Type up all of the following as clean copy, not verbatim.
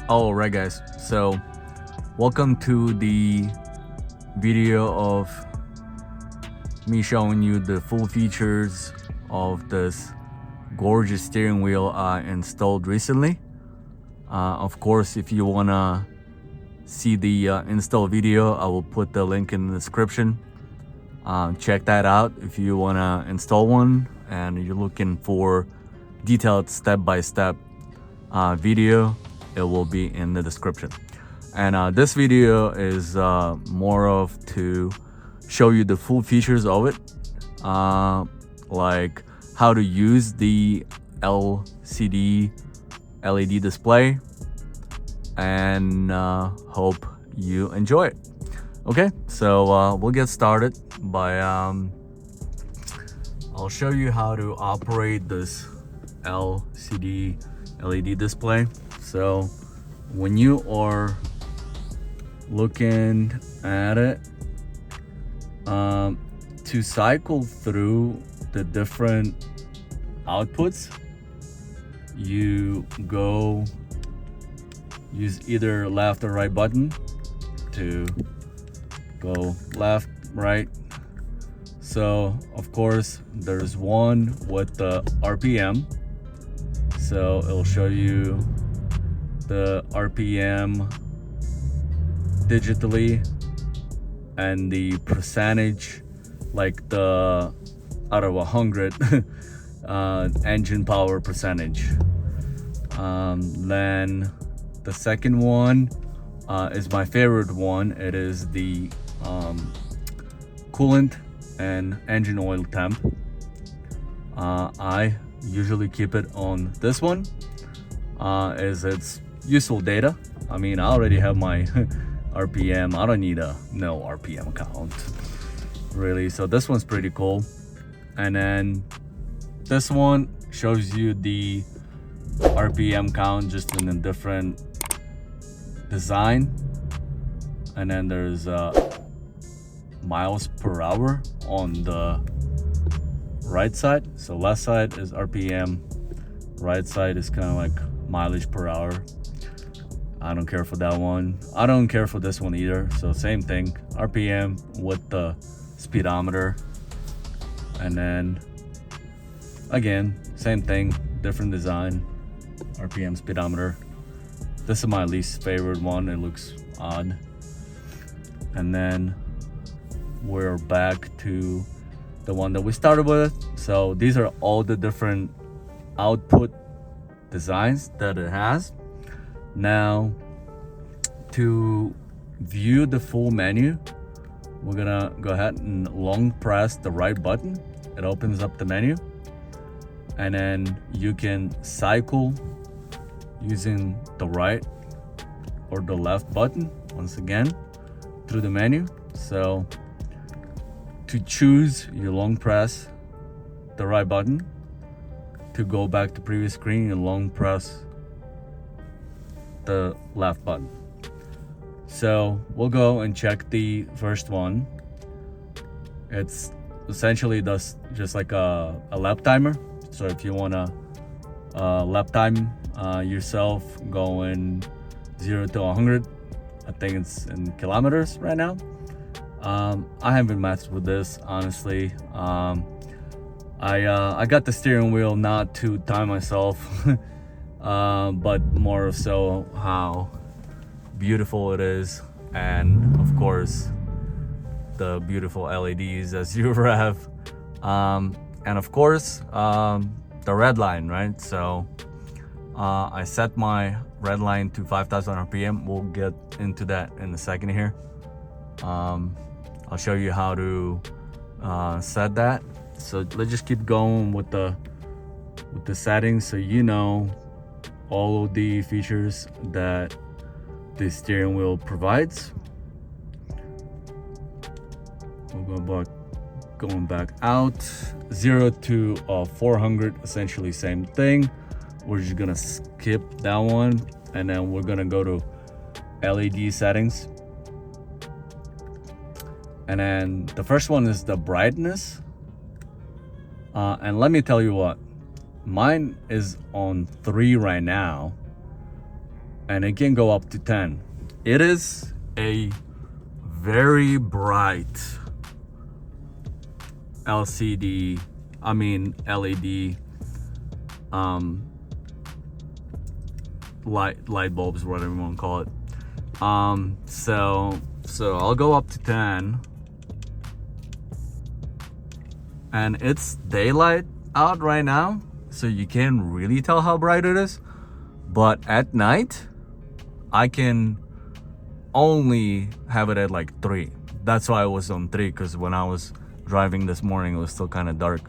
Alright guys, so welcome to the video of me showing you the full features of this gorgeous steering wheel I installed recently. Of course, if you wanna see the install video, I will put the link in the description. Check that out if you wanna install one and you're looking for detailed step-by-step video. It will be in the description. And this video is more of to show you the full features of it, like how to use the LCD LED display, and hope you enjoy it. Okay, so we'll get started by I'll show you how to operate this LCD LED display. So when you are looking at it, to cycle through the different outputs, you go use either left or right button to go left, right. So of course there's one with the RPM, so it'll show you the RPM digitally and the percentage, like the out of 100 engine power percentage. Then the second one is my favorite one. It is the coolant and engine oil temp. I usually keep it on this one, as it's useful data. I mean, I already have my RPM. I don't need a no RPM count really, so this one's pretty cool. And then this one shows you the RPM count just in a different design. And then there's miles per hour on the right side. So left side is RPM, right side is kind of like mileage per hour. I don't care for that one. I don't care for this one either. So same thing, RPM with the speedometer. And then again, same thing, different design, RPM, speedometer. This is my least favorite one. It looks odd. And then we're back to the one that we started with. So these are all the different output designs that it has. Now, to view the full menu, we're gonna go ahead and long press the right button. It opens up the menu, and then you can cycle using the right or the left button once again through the menu. So to choose, you long press the right button. To go back to previous screen, you long press the left button. So we'll go and check the first one. It's essentially just like a lap timer. So if you want to lap time yourself going 0 to 100, I think it's in kilometers right now. I haven't messed with this, honestly. I got the steering wheel not to time myself, but more so how beautiful it is, and of course the beautiful LEDs as you rev, and of course the red line, right? So I set my red line to 5,000 RPM. We'll get into that in a second here. I'll show you how to set that. So let's just keep going with the settings, so you know all of the features that the steering wheel provides. We'll go going back out. 0 to 400, essentially same thing. We're just gonna skip that one, and then we're gonna go to LED settings. And then the first one is the brightness. And let me tell you what, mine is on 3 right now, and it can go up to 10. It is a very bright LED light bulbs, whatever you want to call it. So I'll go up to 10, and it's daylight out right now, so you can't really tell how bright it is. But at night, I can only have it at like 3. That's why I was on 3, because when I was driving this morning, it was still kind of dark.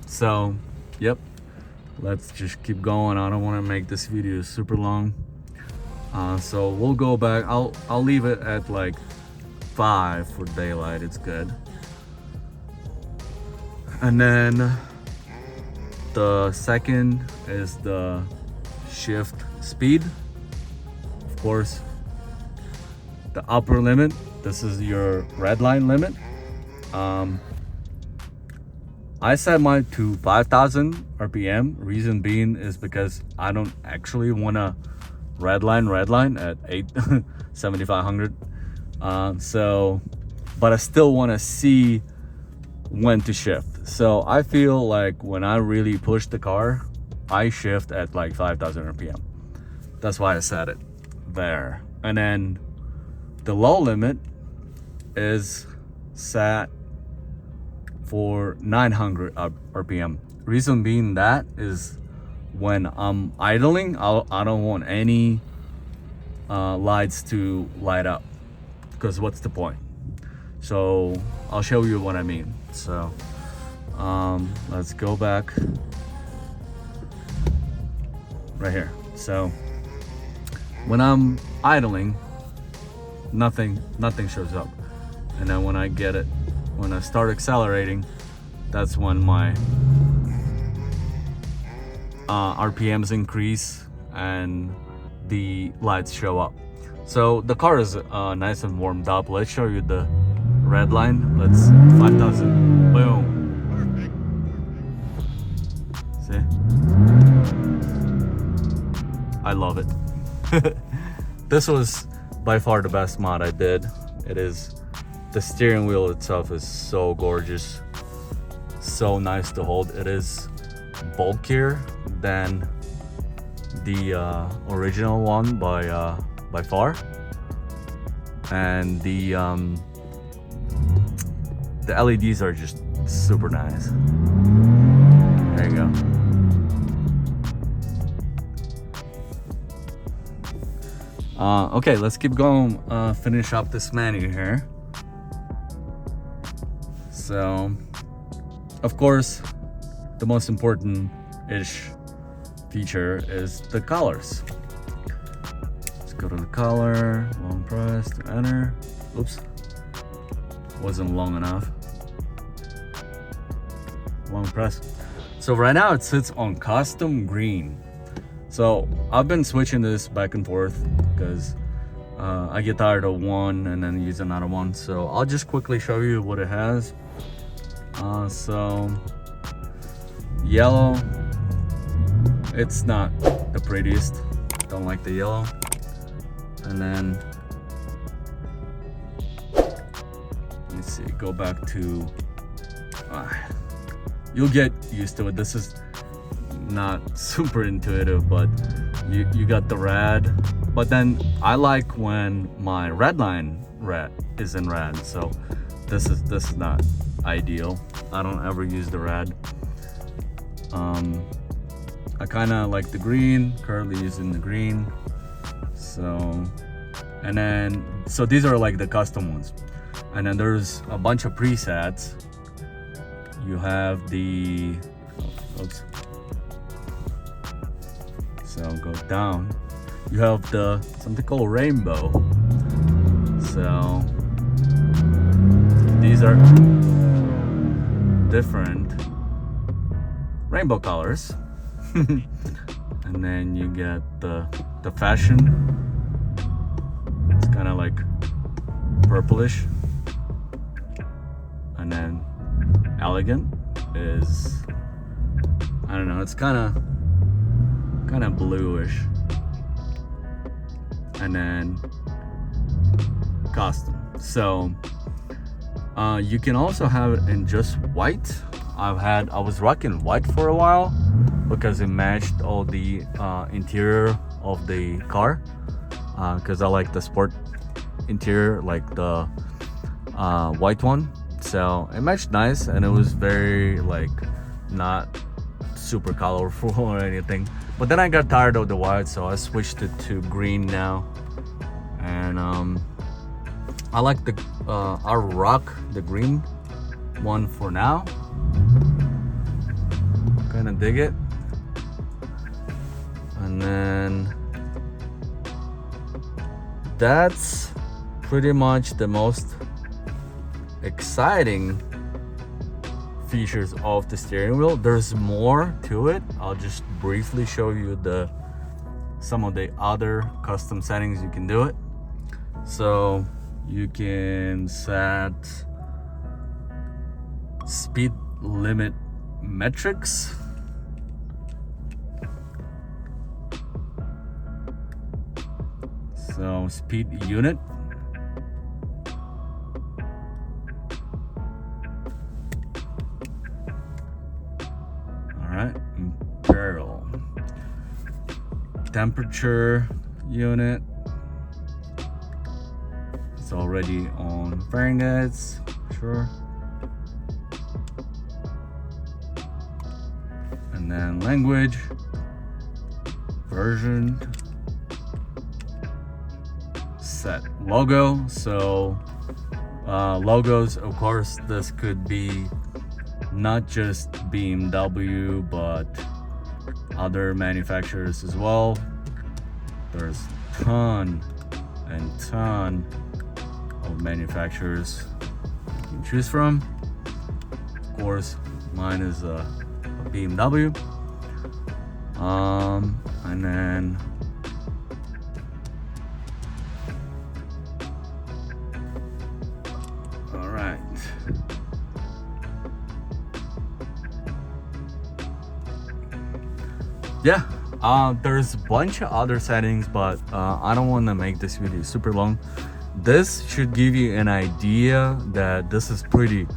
So yep, let's just keep going. I don't want to make this video super long. So we'll go back. I'll leave it at like 5 for daylight. It's good. And then the second is the shift speed. Of course, the upper limit. This is your red line limit. I set mine to 5,000 RPM. Reason being is because I don't actually want to red line at 7,500. But I still want to see when to shift. So I feel like when I really push the car, I shift at like 5,000 RPM. That's why I set it there. And then the low limit is set for 900 RPM. Reason being that is when I'm idling, I don't want any lights to light up, because what's the point? So I'll show you what I mean. So let's go back right here. So when I'm idling, nothing shows up, and then when I start accelerating, that's when my RPMs increase and the lights show up. So the car is nice and warmed up. Let's show you the red line. Let's 5,000. Boom. See? I love it. This was by far the best mod I did. It is, the steering wheel itself is so gorgeous, so nice to hold. It is bulkier than the original one by far, and the LEDs are just super nice. There you go. Okay, let's keep going. Finish up this menu here. So, of course, the most important-ish feature is the colors. Let's go to the color, long press to enter. Oops, wasn't long enough. Long press. So right now it sits on custom green. So I've been switching this back and forth because I get tired of one and then use another one. So I'll just quickly show you what it has. So yellow, it's not the prettiest, don't like the yellow. And then let's see, go back to you'll get used to it. This is not super intuitive, but you got the red. But then I like when my red line is in red, so this is not ideal. I don't ever use the red. I kind of like the green, currently using the green. So, and then so these are like the custom ones, and then there's a bunch of presets. You have the oops. So go down. You have the something called rainbow. So these are different rainbow colors. And then you get the fashion. It's kind of like purplish. And then elegant is, I don't know, it's kind of bluish. and then custom. So you can also have it in just white. I was rocking white for a while because it matched all the interior of the car, because I like the sport interior, like the white one. So it matched nice, and it was very like not super colorful or anything. But then I got tired of the white, so I switched it to green now. And I like the I'll rock the green one for now. Kind of dig it. And then that's pretty much the most exciting features of the steering wheel. There's more to it. I'll just briefly show you some of the other custom settings you can do it. So you can set speed limit metrics. So speed unit. Alright, imperial. Temperature unit. It's already on Fahrenheit, sure. And then language, version, set logo. So logos, of course, this could be not just BMW but other manufacturers as well. There's ton and ton of manufacturers you can choose from. Of course, mine is a BMW. And then all right. Yeah, there's a bunch of other settings, but I don't want to make this video super long. This should give you an idea that this is pretty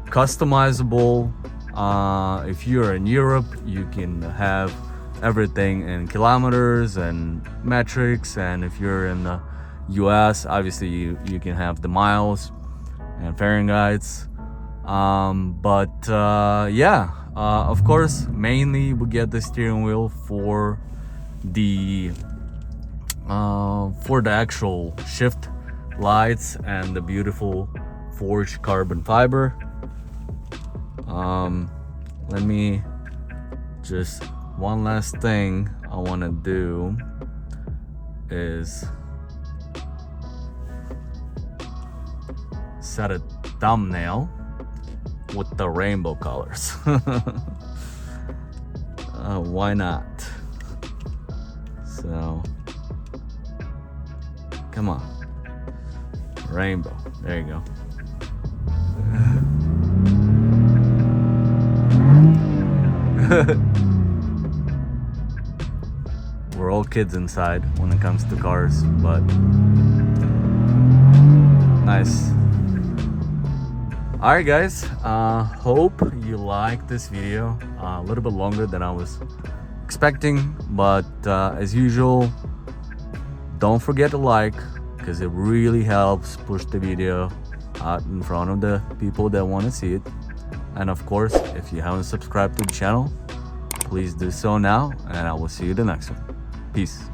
customizable. If you're in Europe, you can have everything in kilometers and metrics, and if you're in the US, obviously you can have the miles and Fahrenheits. Yeah, of course, mainly we get the steering wheel for the actual shift lights and the beautiful forged carbon fiber. Let me just, one last thing I want to do is set a thumbnail with the rainbow colors. Why not? So come on, rainbow, there you go. We're all kids inside when it comes to cars, but nice. Alright guys, hope you like this video. A little bit longer than I was expecting, but as usual, don't forget to like, because it really helps push the video out in front of the people that want to see it. And of course, if you haven't subscribed to the channel, please do so now, and I will see you the next one. Peace.